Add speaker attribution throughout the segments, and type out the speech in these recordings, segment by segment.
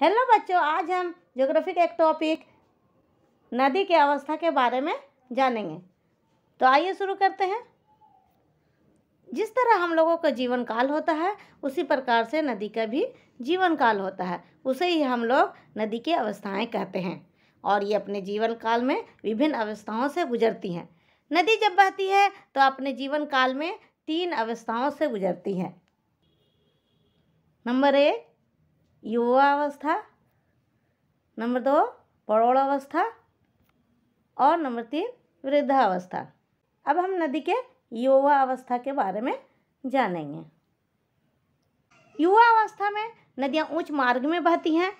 Speaker 1: Hello बच्चों, आज हम ज्योग्राफी का एक टॉपिक नदी की अवस्था के बारे में जानेंगे। तो आइए शुरू करते हैं। जिस तरह हम लोगों का जीवन काल होता है उसी प्रकार से नदी का भी जीवन काल होता है। उसे ही हम लोग नदी की अवस्थाएं कहते हैं और ये अपने जीवन काल में विभिन्न अवस्थाओं से गुजरती हैं। नदी जब बहती है तो अपने जीवन काल में 3 अवस्थाओं से गुजरती है। नंबर 1 युवा अवस्था, नंबर 2 प्रौढ़ अवस्था और नंबर 3 वृद्धावस्था। अब हम नदी के युवा अवस्था के बारे में जानेंगे। युवा अवस्था में नदियाँ उच्च मार्ग में बहती हैं,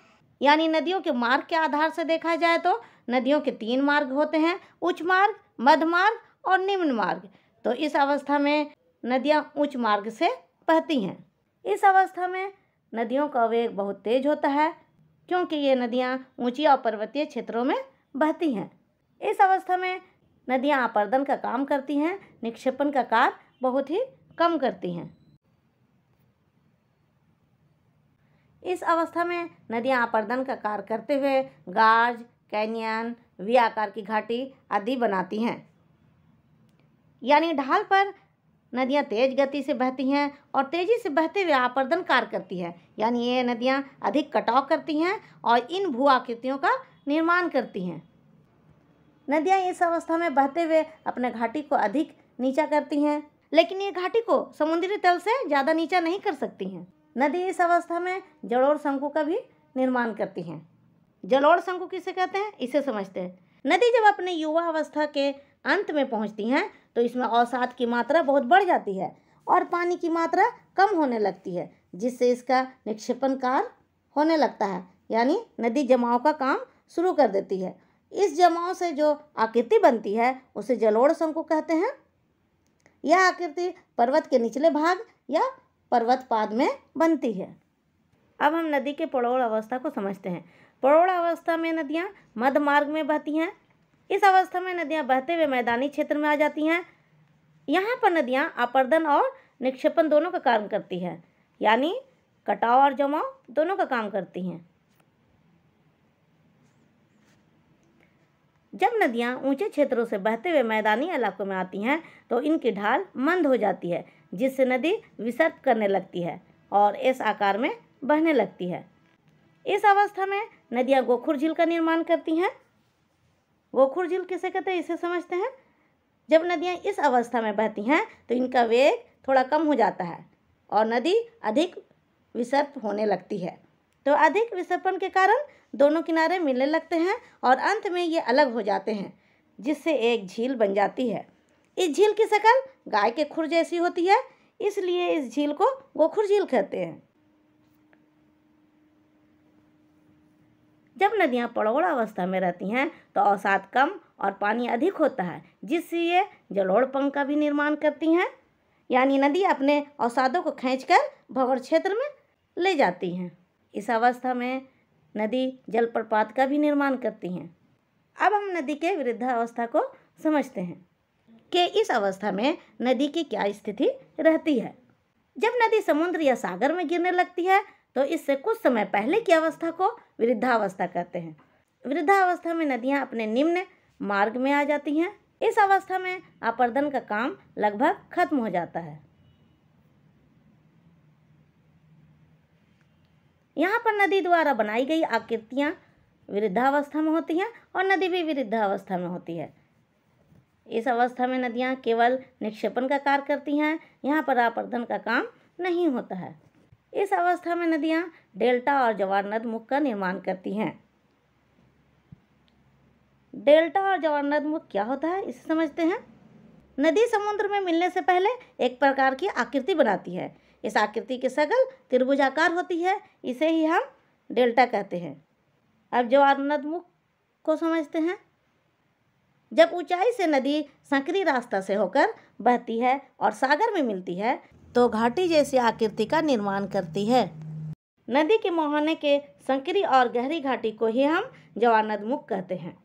Speaker 1: यानी नदियों के मार्ग के आधार से देखा जाए तो नदियों के 3 मार्ग होते हैं, उच्च मार्ग, मध्य मार्ग और निम्न मार्ग। तो इस अवस्था में नदियाँ उच्च मार्ग से बहती हैं। इस अवस्था में नदियों का वेग बहुत तेज होता है क्योंकि ये नदियाँ ऊंची और पर्वतीय क्षेत्रों में बहती हैं। इस अवस्था में नदियाँ अपर्दन का काम करती हैं, निक्षेपण का कार्य बहुत ही कम करती हैं। इस अवस्था में नदियाँ अपर्दन का कार्य करते हुए गार्ज, कैनियन, वी आकार की घाटी आदि बनाती हैं। यानी ढाल पर नदियाँ तेज गति से बहती हैं और तेजी से बहते हुए अपर्दन कार्य करती है, यानी ये नदियाँ अधिक कटाव करती हैं और इन भू आकृतियों का निर्माण करती हैं। नदियाँ इस अवस्था में बहते हुए अपने घाटी को अधिक नीचा करती हैं, लेकिन ये घाटी को समुद्री तल से ज़्यादा नीचा नहीं कर सकती हैं। नदी इस अवस्था में जलोढ़ शंकु का भी निर्माण करती हैं। जलोढ़ शंकु किसे कहते हैं, इसे समझते हैं। नदी जब अपने युवा अवस्था के अंत में पहुंचती हैं तो इसमें अवसाद की मात्रा बहुत बढ़ जाती है और पानी की मात्रा कम होने लगती है, जिससे इसका निक्षेपण कार्य होने लगता है, यानी नदी जमाव का काम शुरू कर देती है। इस जमाव से जो आकृति बनती है उसे जलोढ़ शंकु कहते हैं। यह आकृति पर्वत के निचले भाग या पर्वत पाद में बनती है। अब हम नदी के प्रौढ़ अवस्था को समझते हैं। प्रौढ़ अवस्था में नदियाँ मध्य मार्ग में बहती हैं। इस अवस्था में नदियाँ बहते हुए मैदानी क्षेत्र में आ जाती हैं। यहाँ पर नदियाँ अपर्दन और निक्षेपण दोनों का काम करती है, यानी कटाव और जमाव दोनों का काम करती हैं। जब नदियाँ ऊंचे क्षेत्रों से बहते हुए मैदानी इलाकों में आती हैं तो इनकी ढाल मंद हो जाती है, जिससे नदी विसर्प करने लगती है और इस आकार में बहने लगती है। इस अवस्था में नदियाँ गोखुर झील का निर्माण करती हैं। गोखुर झील किसे कहते हैं, इसे समझते हैं। जब नदियाँ इस अवस्था में बहती हैं तो इनका वेग थोड़ा कम हो जाता है और नदी अधिक विसर्प होने लगती है। तो अधिक विसर्पण के कारण दोनों किनारे मिलने लगते हैं और अंत में ये अलग हो जाते हैं, जिससे एक झील बन जाती है। इस झील की शक्ल गाय के खुर जैसी होती है, इसलिए इस झील को गोखुर झील कहते हैं। जब नदियाँ प्रौढ़ अवस्था में रहती हैं तो अवसाद कम और पानी अधिक होता है, जिससे ये जलोढ़ पंख का भी निर्माण करती हैं, यानी नदी अपने अवसादों को खींचकर भंवर क्षेत्र में ले जाती हैं। इस अवस्था में नदी जलप्रपात का भी निर्माण करती हैं। अब हम नदी के वृद्धावस्था को समझते हैं कि इस अवस्था में नदी की क्या स्थिति रहती है। जब नदी समुद्र या सागर में गिरने लगती है तो इससे कुछ समय पहले की अवस्था को वृद्धावस्था कहते हैं। वृद्धावस्था में नदियाँ अपने निम्न मार्ग में आ जाती हैं। इस अवस्था में अपर्दन का काम लगभग खत्म हो जाता है। यहाँ पर नदी द्वारा बनाई गई आकृतियाँ वृद्धावस्था में होती हैं और नदी भी वृद्धावस्था में होती है। इस अवस्था में नदियाँ केवल निक्षेपण का कार्य करती हैं, यहाँ पर अपर्दन का काम नहीं होता है। इस अवस्था में नदियाँ डेल्टा और जवार नद मुख का निर्माण करती हैं। डेल्टा और जवार नद मुख क्या होता है, इसे समझते हैं। नदी समुद्र में मिलने से पहले एक प्रकार की आकृति बनाती है। इस आकृति की शक्ल त्रिभुजाकार होती है, इसे ही हम डेल्टा कहते हैं। अब जवार नद मुख को समझते हैं। जब ऊंचाई से नदी संकरी रास्ता से होकर बहती है और सागर में मिलती है तो घाटी जैसी आकृति का निर्माण करती है। नदी के मुहाने के संकरी और गहरी घाटी को ही हम जवार नद मुख कहते हैं।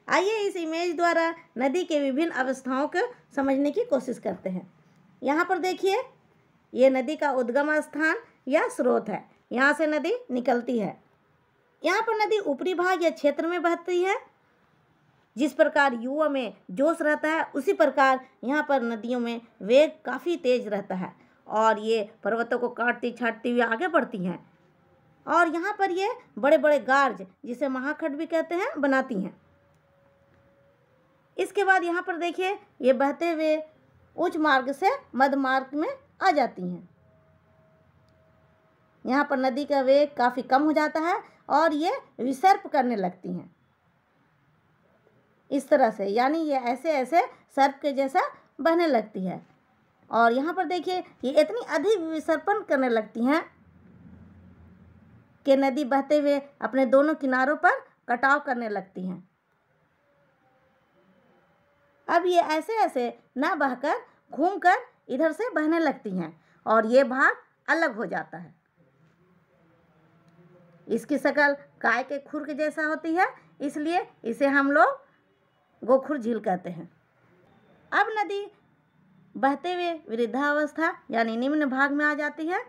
Speaker 1: आइए इस इमेज द्वारा नदी के विभिन्न अवस्थाओं को समझने की कोशिश करते हैं। यहाँ पर देखिए, ये नदी का उद्गम स्थान या स्रोत है। यहाँ से नदी निकलती है। यहाँ पर नदी ऊपरी भाग या क्षेत्र में बहती है। जिस प्रकार युवा में जोश रहता है, उसी प्रकार यहाँ पर नदियों में वेग काफ़ी तेज रहता है और ये पर्वतों को काटती छाटती हुई आगे बढ़ती हैं और यहाँ पर ये बड़े बड़े गार्ज, जिसे महाखड्ड भी कहते हैं, बनाती हैं। इसके बाद यहाँ पर देखिए, ये बहते हुए उच्च मार्ग से मध्य मार्ग में आ जाती हैं। यहाँ पर नदी का वेग काफ़ी कम हो जाता है और ये विसर्प करने लगती हैं इस तरह से, यानी ये ऐसे ऐसे सर्प के जैसा बहने लगती है। और यहाँ पर देखिए, ये इतनी अधिक विसर्पण करने लगती हैं कि नदी बहते हुए अपने दोनों किनारों पर कटाव करने लगती हैं। अब ये ऐसे ऐसे ना बहकर घूमकर इधर से बहने लगती हैं और ये भाग अलग हो जाता है। इसकी शक्ल गाय के खुर के जैसा होती है, इसलिए इसे हम लोग गोखुर झील कहते हैं। अब नदी बहते हुए वृद्धावस्था यानी निम्न भाग में आ जाती है।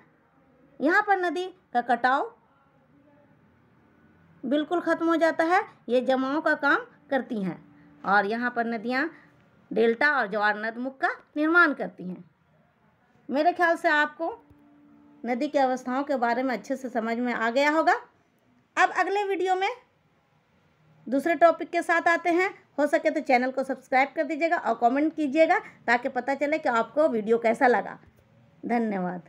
Speaker 1: यहाँ पर नदी का कटाव बिल्कुल ख़त्म हो जाता है, ये जमाव का काम करती हैं और यहाँ पर नदियाँ डेल्टा और ज्वार नदमुख का निर्माण करती हैं। मेरे ख्याल से आपको नदी की अवस्थाओं के बारे में अच्छे से समझ में आ गया होगा। अब अगले वीडियो में दूसरे टॉपिक के साथ आते हैं। हो सके तो चैनल को सब्सक्राइब कर दीजिएगा और कमेंट कीजिएगा ताकि पता चले कि आपको वीडियो कैसा लगा। धन्यवाद।